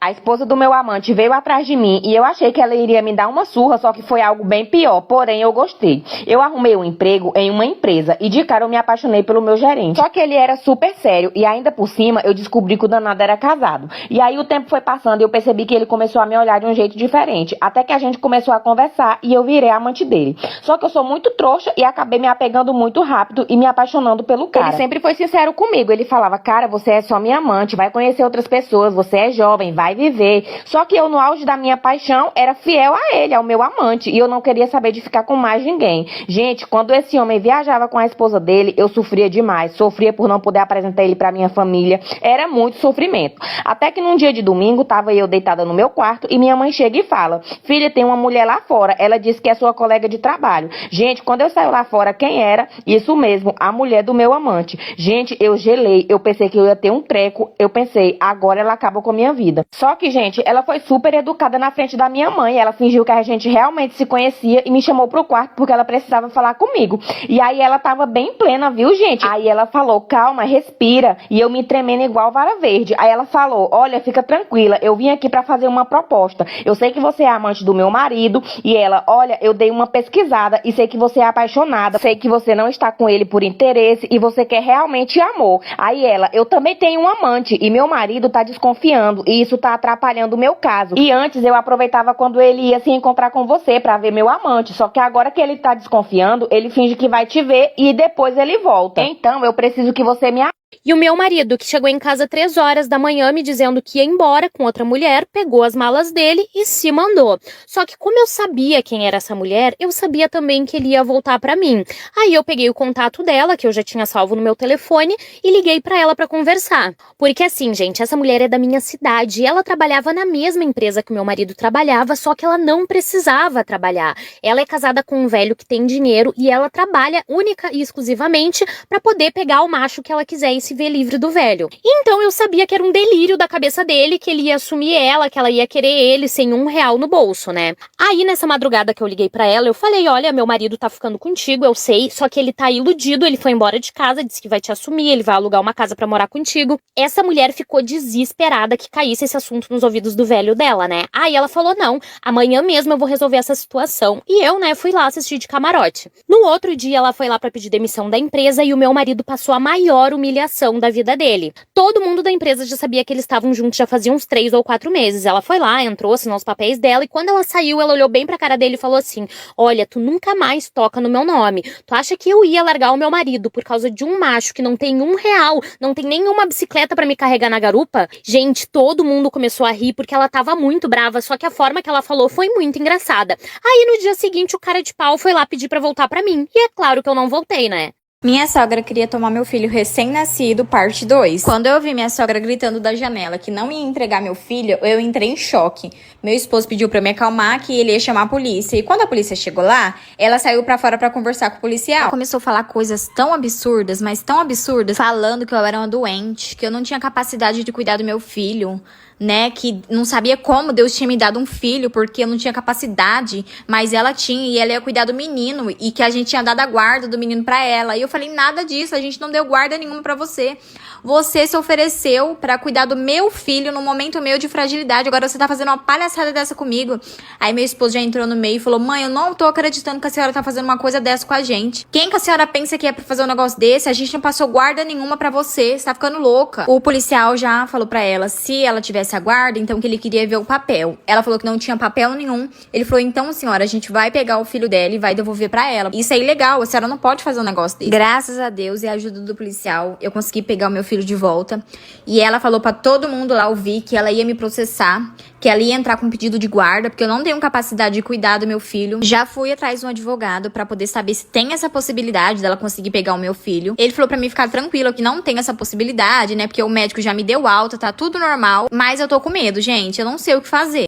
A esposa do meu amante veio atrás de mim e eu achei que ela iria me dar uma surra, só que foi algo bem pior, porém eu gostei. Eu arrumei um emprego em uma empresa e de cara eu me apaixonei pelo meu gerente. Só que ele era super sério e ainda por cima eu descobri que o danado era casado. E aí o tempo foi passando e eu percebi que ele começou a me olhar de um jeito diferente, até que a gente começou a conversar e eu virei amante dele. Só que eu sou muito trouxa e acabei me apegando muito rápido e me apaixonando pelo cara. Ele sempre foi sincero comigo, ele falava, cara, você é só minha amante, vai conhecer outras pessoas, você é jovem, vai viver. Só que eu, no auge da minha paixão, era fiel a ele, ao meu amante, e eu não queria saber de ficar com mais ninguém. Gente, quando esse homem viajava com a esposa dele, eu sofria demais, sofria por não poder apresentar ele pra minha família, era muito sofrimento. Até que num dia de domingo, tava eu deitada no meu quarto, e minha mãe chega e fala, filha, tem uma mulher lá fora, ela disse que é sua colega de trabalho. Gente, quando eu saí lá fora, quem era? Isso mesmo, a mulher do meu amante. Gente, eu gelei, eu pensei que eu ia ter um treco, eu pensei, agora ela acaba com a minha vida. Só que, gente, ela foi super educada na frente da minha mãe, ela fingiu que a gente realmente se conhecia e me chamou pro quarto porque ela precisava falar comigo. E aí ela tava bem plena, viu, gente? Aí ela falou, calma, respira, e eu me tremendo igual vara verde. Aí ela falou, olha, fica tranquila, eu vim aqui pra fazer uma proposta. Eu sei que você é amante do meu marido, e ela, olha, eu dei uma pesquisada e sei que você é apaixonada, sei que você não está com ele por interesse e você quer realmente amor. Aí ela, eu também tenho um amante e meu marido tá desconfiando e isso tá atrapalhando o meu caso. E antes eu aproveitava quando ele ia se encontrar com você pra ver meu amante, só que agora que ele tá desconfiando, ele finge que vai te ver e depois ele volta. Então eu preciso que você me E o meu marido, que chegou em casa 3 horas da manhã me dizendo que ia embora com outra mulher, pegou as malas dele e se mandou. Só que como eu sabia quem era essa mulher, eu sabia também que ele ia voltar pra mim. Aí eu peguei o contato dela, que eu já tinha salvo no meu telefone, e liguei pra ela pra conversar. Porque assim, gente, essa mulher é da minha cidade e ela trabalhava na mesma empresa que o meu marido trabalhava, só que ela não precisava trabalhar. Ela é casada com um velho que tem dinheiro e ela trabalha única e exclusivamente pra poder pegar o macho que ela quiser e se ver livre do velho. Então eu sabia que era um delírio da cabeça dele, que ele ia assumir ela, que ela ia querer ele sem R$ 1 no bolso, né? Aí nessa madrugada que eu liguei pra ela, eu falei, olha, meu marido tá ficando contigo, eu sei, só que ele tá iludido, ele foi embora de casa, disse que vai te assumir, ele vai alugar uma casa pra morar contigo. Essa mulher ficou desesperada que caísse esse assunto nos ouvidos do velho dela, né? Aí ela falou, não, amanhã mesmo eu vou resolver essa situação. E eu, né, fui lá assistir de camarote. No outro dia ela foi lá pra pedir demissão da empresa e o meu marido passou a maior humilhação da vida dele. Todo mundo da empresa já sabia que eles estavam juntos já fazia uns 3 ou 4 meses. Ela foi lá, entrou, assinou os papéis dela e quando ela saiu, ela olhou bem pra cara dele e falou assim, olha, tu nunca mais toca no meu nome. Tu acha que eu ia largar o meu marido por causa de um macho que não tem R$ 1, não tem nenhuma bicicleta pra me carregar na garupa? Gente, todo mundo começou a rir porque ela tava muito brava, só que a forma que ela falou foi muito engraçada. Aí no dia seguinte o cara de pau foi lá pedir pra voltar pra mim. E é claro que eu não voltei, né? Minha sogra queria tomar meu filho recém-nascido, parte 2. Quando eu vi minha sogra gritando da janela que não ia entregar meu filho, eu entrei em choque. Meu esposo pediu pra eu me acalmar, que ele ia chamar a polícia. E quando a polícia chegou lá, ela saiu pra fora pra conversar com o policial. Ela começou a falar coisas tão absurdas, mas tão absurdas, falando que eu era uma doente, que eu não tinha capacidade de cuidar do meu filho, né, que não sabia como Deus tinha me dado um filho, porque eu não tinha capacidade, mas ela tinha, e ela ia cuidar do menino, e que a gente tinha dado a guarda do menino pra ela. E eu falei, nada disso, a gente não deu guarda nenhuma pra você. Você se ofereceu pra cuidar do meu filho no momento meu de fragilidade, agora você tá fazendo uma palhaçada dessa comigo. Aí meu esposo já entrou no meio e falou, mãe, eu não tô acreditando que a senhora tá fazendo uma coisa dessa com a gente. Quem que a senhora pensa que é pra fazer um negócio desse? A gente não passou guarda nenhuma pra você tá ficando louca. O policial já falou pra ela, se ela tivesse a guarda, então que ele queria ver o papel. Ela falou que não tinha papel nenhum. Ele falou, então senhora, a gente vai pegar o filho dela e vai devolver pra ela. Isso é ilegal, a senhora não pode fazer um negócio desse. Graças a Deus e a ajuda do policial, eu consegui pegar o meu filho de volta. E ela falou pra todo mundo lá ouvir que ela ia me processar, que ela ia entrar com pedido de guarda, porque eu não tenho capacidade de cuidar do meu filho. Já fui atrás de um advogado pra poder saber se tem essa possibilidade dela conseguir pegar o meu filho. Ele falou pra mim ficar tranquila que não tem essa possibilidade, né, porque o médico já me deu alta, tá tudo normal, mas eu tô com medo, gente, eu não sei o que fazer.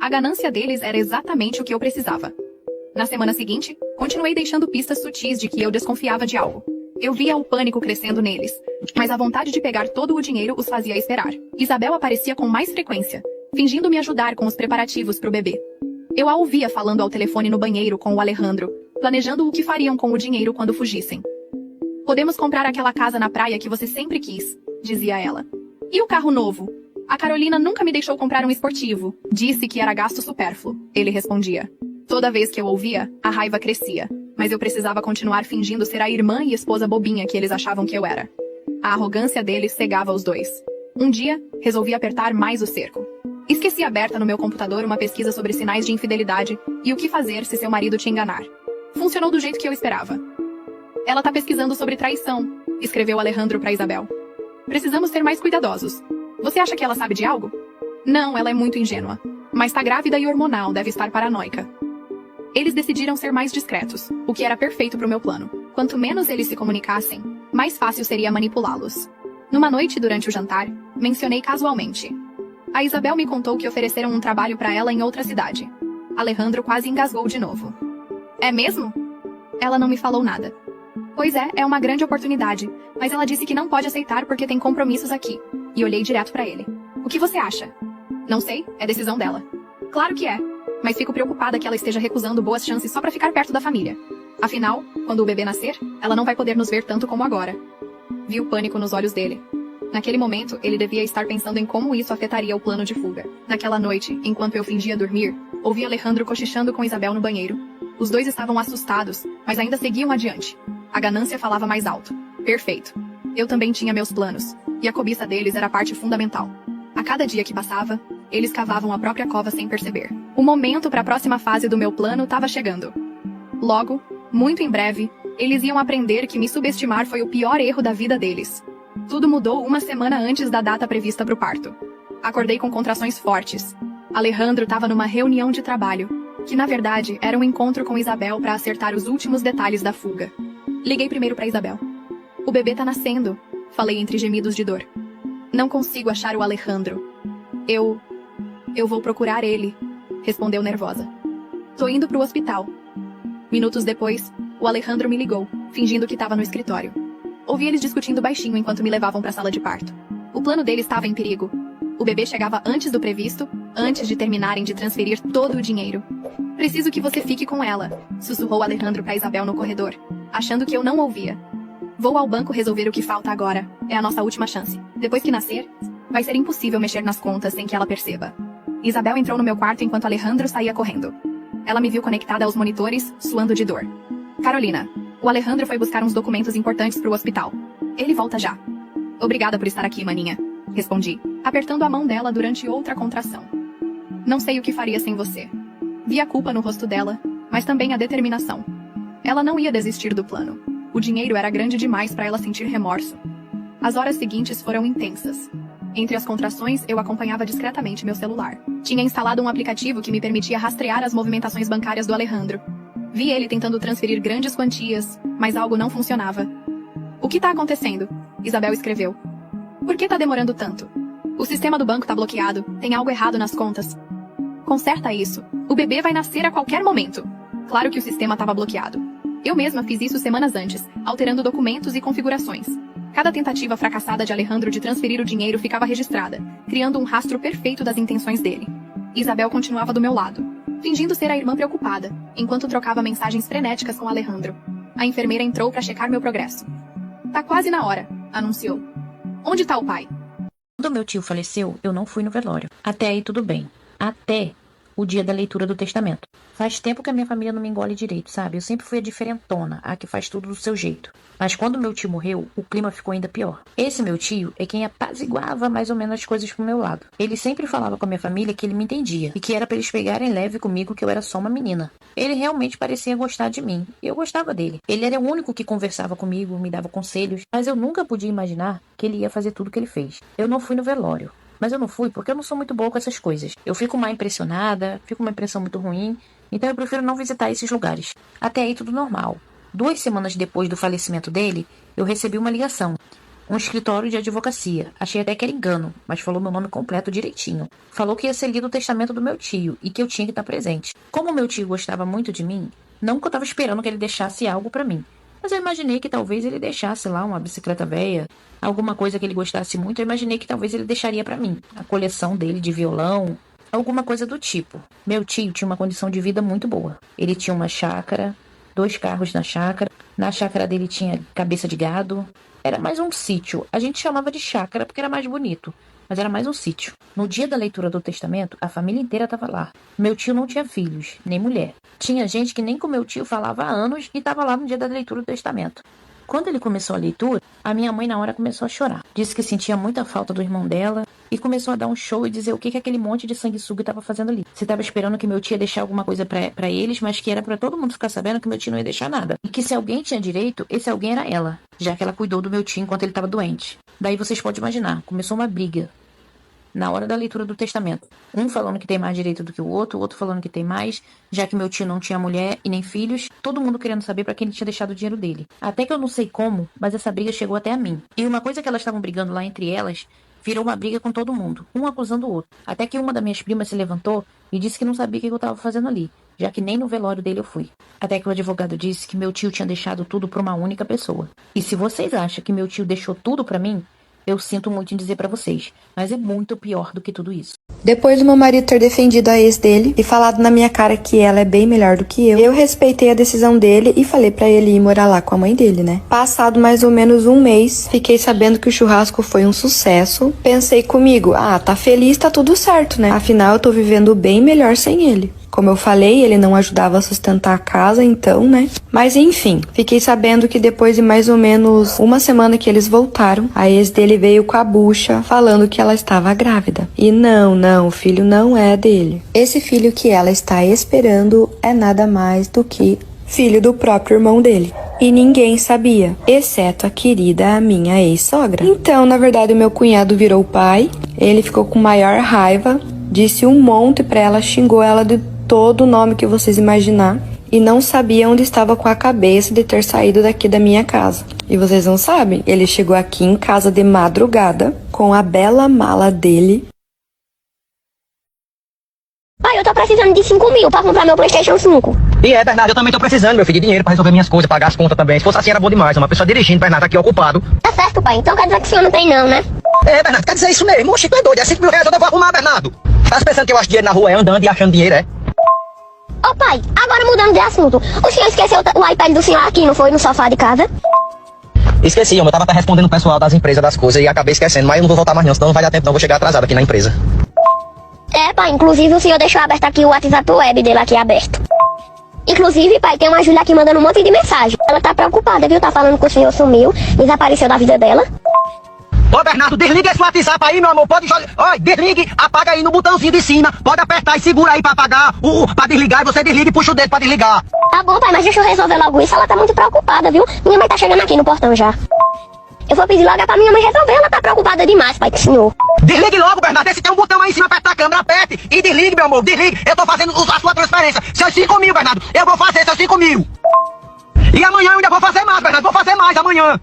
A ganância deles era exatamente o que eu precisava. Na semana seguinte, continuei deixando pistas sutis de que eu desconfiava de algo. Eu via o pânico crescendo neles, mas a vontade de pegar todo o dinheiro os fazia esperar. Isabel aparecia com mais frequência, fingindo me ajudar com os preparativos pro bebê. Eu a ouvia falando ao telefone no banheiro com o Alejandro, planejando o que fariam com o dinheiro quando fugissem. Podemos comprar aquela casa na praia que você sempre quis, dizia ela. E o carro novo? A Carolina nunca me deixou comprar um esportivo. Disse que era gasto supérfluo. Ele respondia. Toda vez que eu ouvia, a raiva crescia. Mas eu precisava continuar fingindo ser a irmã e esposa bobinha que eles achavam que eu era. A arrogância deles cegava os dois. Um dia, resolvi apertar mais o cerco. Esqueci aberta no meu computador uma pesquisa sobre sinais de infidelidade e o que fazer se seu marido te enganar. Funcionou do jeito que eu esperava. Ela tá pesquisando sobre traição, escreveu Alejandro para Isabel. Precisamos ser mais cuidadosos. Você acha que ela sabe de algo? Não, ela é muito ingênua. Mas tá grávida e hormonal, deve estar paranoica. Eles decidiram ser mais discretos, o que era perfeito pro meu plano. Quanto menos eles se comunicassem, mais fácil seria manipulá-los. Numa noite durante o jantar, mencionei casualmente. A Isabel me contou que ofereceram um trabalho para ela em outra cidade. Alejandro quase engasgou de novo. É mesmo? Ela não me falou nada. Pois é uma grande oportunidade, mas ela disse que não pode aceitar porque tem compromissos aqui. E olhei direto para ele. O que você acha? Não sei, é decisão dela. Claro que é, mas fico preocupada que ela esteja recusando boas chances só para ficar perto da família. Afinal, quando o bebê nascer, ela não vai poder nos ver tanto como agora. Vi o pânico nos olhos dele. Naquele momento, ele devia estar pensando em como isso afetaria o plano de fuga. Naquela noite, enquanto eu fingia dormir, ouvi Alejandro cochichando com Isabel no banheiro. Os dois estavam assustados, mas ainda seguiam adiante. A ganância falava mais alto. Perfeito. Eu também tinha meus planos, e a cobiça deles era a parte fundamental. A cada dia que passava, eles cavavam a própria cova sem perceber. O momento para a próxima fase do meu plano estava chegando. Logo, muito em breve, eles iam aprender que me subestimar foi o pior erro da vida deles. Tudo mudou uma semana antes da data prevista para o parto. Acordei com contrações fortes. Alejandro estava numa reunião de trabalho, que na verdade era um encontro com Isabel para acertar os últimos detalhes da fuga. Liguei primeiro para Isabel. O bebê tá nascendo, falei entre gemidos de dor. Não consigo achar o Alejandro. Eu vou procurar ele, respondeu nervosa. Tô indo pro hospital. Minutos depois, o Alejandro me ligou, fingindo que estava no escritório. Ouvi eles discutindo baixinho enquanto me levavam para a sala de parto. O plano deles estava em perigo. O bebê chegava antes do previsto, antes de terminarem de transferir todo o dinheiro. Preciso que você fique com ela, sussurrou Alejandro para Isabel no corredor, achando que eu não ouvia. Vou ao banco resolver o que falta agora. É a nossa última chance. Depois que nascer, vai ser impossível mexer nas contas sem que ela perceba. Isabel entrou no meu quarto enquanto Alejandro saía correndo. Ela me viu conectada aos monitores, suando de dor. Carolina, o Alejandro foi buscar uns documentos importantes pro hospital. Ele volta já. Obrigada por estar aqui, maninha, respondi, apertando a mão dela durante outra contração. Não sei o que faria sem você. Vi a culpa no rosto dela, mas também a determinação. Ela não ia desistir do plano. O dinheiro era grande demais para ela sentir remorso. As horas seguintes foram intensas. Entre as contrações, eu acompanhava discretamente meu celular. Tinha instalado um aplicativo que me permitia rastrear as movimentações bancárias do Alejandro. Vi ele tentando transferir grandes quantias, mas algo não funcionava. O que tá acontecendo? Isabel escreveu. Por que tá demorando tanto? O sistema do banco tá bloqueado, tem algo errado nas contas. Conserta isso. O bebê vai nascer a qualquer momento. Claro que o sistema estava bloqueado. Eu mesma fiz isso semanas antes, alterando documentos e configurações. Cada tentativa fracassada de Alejandro de transferir o dinheiro ficava registrada, criando um rastro perfeito das intenções dele. Isabel continuava do meu lado, fingindo ser a irmã preocupada, enquanto trocava mensagens frenéticas com Alejandro. A enfermeira entrou para checar meu progresso. Tá quase na hora, anunciou. Onde tá o pai? Quando meu tio faleceu, eu não fui no velório. Até aí tudo bem. Até o dia da leitura do testamento. Faz tempo que a minha família não me engole direito, sabe? Eu sempre fui a diferentona, a que faz tudo do seu jeito. Mas quando meu tio morreu, o clima ficou ainda pior. Esse meu tio é quem apaziguava mais ou menos as coisas pro meu lado. Ele sempre falava com a minha família que ele me entendia e que era pra eles pegarem leve comigo, que eu era só uma menina. Ele realmente parecia gostar de mim, e eu gostava dele. Ele era o único que conversava comigo, me dava conselhos, mas eu nunca podia imaginar que ele ia fazer tudo que ele fez. Eu não fui no velório. Mas eu não fui porque eu não sou muito boa com essas coisas. Eu fico mal impressionada, fico uma impressão muito ruim, então eu prefiro não visitar esses lugares. Até aí tudo normal. 2 semanas depois do falecimento dele, eu recebi uma ligação. Um escritório de advocacia. Achei até que era engano, mas falou meu nome completo direitinho. Falou que ia ser lido o testamento do meu tio e que eu tinha que estar presente. Como meu tio gostava muito de mim, não que eu estava esperando que ele deixasse algo pra mim. Mas eu imaginei que talvez ele deixasse lá uma bicicleta velha, alguma coisa que ele gostasse muito. Eu imaginei que talvez ele deixaria pra mim a coleção dele de violão, alguma coisa do tipo. Meu tio tinha uma condição de vida muito boa. Ele tinha uma chácara, 2 carros na chácara. Na chácara dele tinha cabeça de gado. Era mais um sítio. A gente chamava de chácara porque era mais bonito. mas era mais um sítio. No dia da leitura do testamento, a família inteira estava lá. Meu tio não tinha filhos, nem mulher. Tinha gente que nem com meu tio falava há anos e estava lá no dia da leitura do testamento. Quando ele começou a leitura, a minha mãe na hora começou a chorar. Disse que sentia muita falta do irmão dela e começou a dar um show e dizer o que aquele monte de sanguessuga estava fazendo ali. Você estava esperando que meu tio ia deixar alguma coisa pra eles, mas que era pra todo mundo ficar sabendo que meu tio não ia deixar nada. E que se alguém tinha direito, esse alguém era ela, já que ela cuidou do meu tio enquanto ele estava doente. Daí vocês podem imaginar, começou uma briga na hora da leitura do testamento. Um falando que tem mais direito do que o outro falando que tem mais, já que meu tio não tinha mulher e nem filhos, todo mundo querendo saber pra quem ele tinha deixado o dinheiro dele. Até que eu não sei como, mas essa briga chegou até a mim. E uma coisa que elas estavam brigando lá entre elas, virou uma briga com todo mundo, um acusando o outro. Até que uma das minhas primas se levantou e disse que não sabia o que eu tava fazendo ali, já que nem no velório dele eu fui. Até que o advogado disse que meu tio tinha deixado tudo pra uma única pessoa. E se vocês acham que meu tio deixou tudo pra mim, eu sinto muito em dizer pra vocês, mas é muito pior do que tudo isso. Depois do meu marido ter defendido a ex dele e falado na minha cara que ela é bem melhor do que eu respeitei a decisão dele e falei pra ele ir morar lá com a mãe dele, né? Passado mais ou menos um mês, fiquei sabendo que o churrasco foi um sucesso. Pensei comigo, tá feliz, tá tudo certo, né? Afinal, eu tô vivendo bem melhor sem ele. Como eu falei, ele não ajudava a sustentar a casa, então, né? Mas enfim, fiquei sabendo que depois de mais ou menos uma semana que eles voltaram, a ex dele veio com a bucha falando que ela estava grávida. E não, o filho não é dele. Esse filho que ela está esperando é nada mais do que filho do próprio irmão dele. E ninguém sabia, exceto a querida minha ex-sogra. Então, na verdade, o meu cunhado virou pai, ele ficou com maior raiva, disse um monte pra ela, xingou ela de todo o nome que vocês imaginar e não sabia onde estava com a cabeça de ter saído daqui da minha casa. E vocês não sabem, ele chegou aqui em casa de madrugada com a bela mala dele. Pai, eu tô precisando de 5 mil pra comprar meu PlayStation 5. E Bernardo, eu também tô precisando, meu filho, de dinheiro pra resolver minhas coisas, pagar as contas também. Se fosse assim era bom demais, uma pessoa dirigindo, Bernardo, aqui ocupado. Tá certo, pai, então quer dizer que o senhor não tem não, né? Bernardo, quer dizer isso mesmo? Oxi, tu é doido, é 5 mil reais, eu vou arrumar, Bernardo. Tá pensando que eu acho dinheiro na rua, andando e achando dinheiro, Ô pai, agora mudando de assunto, o senhor esqueceu o iPad do senhor aqui, não foi? No sofá de casa? Esqueci, eu tava até respondendo o pessoal das empresas, das coisas, e acabei esquecendo, mas eu não vou voltar mais não, senão não vai dar tempo não, vou chegar atrasado aqui na empresa. Pai, inclusive o senhor deixou aberto aqui o WhatsApp web dele aqui aberto. Inclusive, pai, tem uma Júlia aqui mandando um monte de mensagem. Ela tá preocupada, viu? Tá falando que o senhor sumiu, desapareceu da vida dela. Ô Bernardo, desliga esse WhatsApp aí, meu amor, pode... Oi, desligue, apaga aí no botãozinho de cima, pode apertar e segura aí pra apagar, pra desligar, e você desliga e puxa o dedo pra desligar. Tá bom, pai, mas deixa eu resolver logo isso, ela tá muito preocupada, viu? Minha mãe tá chegando aqui no portão já. Eu vou pedir logo pra minha mãe resolver, ela tá preocupada demais, pai, com o senhor. Desligue logo, Bernardo, esse tem um botão aí em cima, aperta a câmera, aperte e desligue, meu amor, desligue. Eu tô fazendo a sua transferência, seus 5 mil, Bernardo, eu vou fazer seus 5 mil. E amanhã eu ainda vou fazer mais, Bernardo, vou fazer mais amanhã.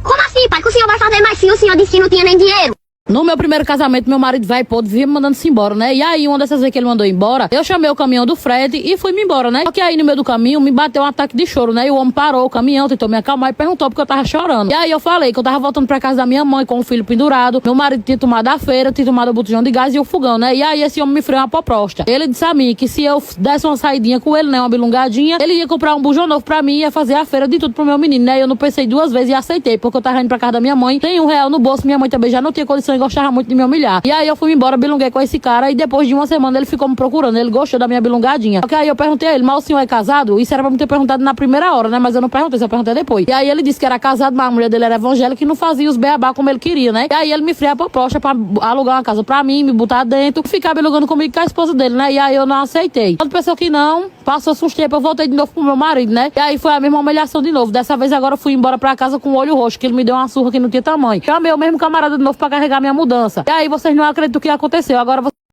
Como assim, pai, que o senhor vai fazer mais se o senhor disse que não tinha nem dinheiro? No meu primeiro casamento, meu marido velho podre vivia me mandando-se embora, né? E aí, uma dessas vezes que ele mandou embora, eu chamei o caminhão do frete e fui-me embora, né? Só que aí, no meio do caminho, me bateu um ataque de choro, né? E o homem parou o caminhão, tentou me acalmar e perguntou porque eu tava chorando. E aí, eu falei que eu tava voltando pra casa da minha mãe com o filho pendurado. Meu marido tinha tomado a feira, tinha tomado o botijão de gás e o fogão, né? E aí, esse homem me freou uma proposta. Ele disse a mim que se eu desse uma saidinha com ele, né? Uma bilungadinha, ele ia comprar um bujão novo pra mim e ia fazer a feira de tudo pro meu menino, né? Eu não pensei 2 vezes e aceitei, porque eu tava indo pra casa da minha mãe, tem R$1 no bolso, minha mãe também já não tinha condição e gostava muito de me humilhar. E aí eu fui embora, bilunguei com esse cara e depois de uma semana ele ficou me procurando, ele gostou da minha bilungadinha. Só que aí eu perguntei a ele, mas o senhor é casado? Isso era pra me ter perguntado na primeira hora, né? Mas eu não perguntei, só perguntei depois. E aí ele disse que era casado, mas a mulher dele era evangélica e não fazia os beabá como ele queria, né? E aí ele me fria a proposta pra alugar uma casa pra mim, me botar dentro, ficar bilungando comigo com a esposa dele, né? E aí eu não aceitei. Quando pensou que não, passou-se uns tempos, eu voltei de novo pro meu marido, né? E aí foi a mesma humilhação de novo. Dessa vez agora eu fui embora pra casa com o olho roxo, que ele me deu uma surra que não tinha tamanho. Chamei o mesmo camarada de novo pra carregar minha mudança. E aí vocês não acreditam o que aconteceu. Agora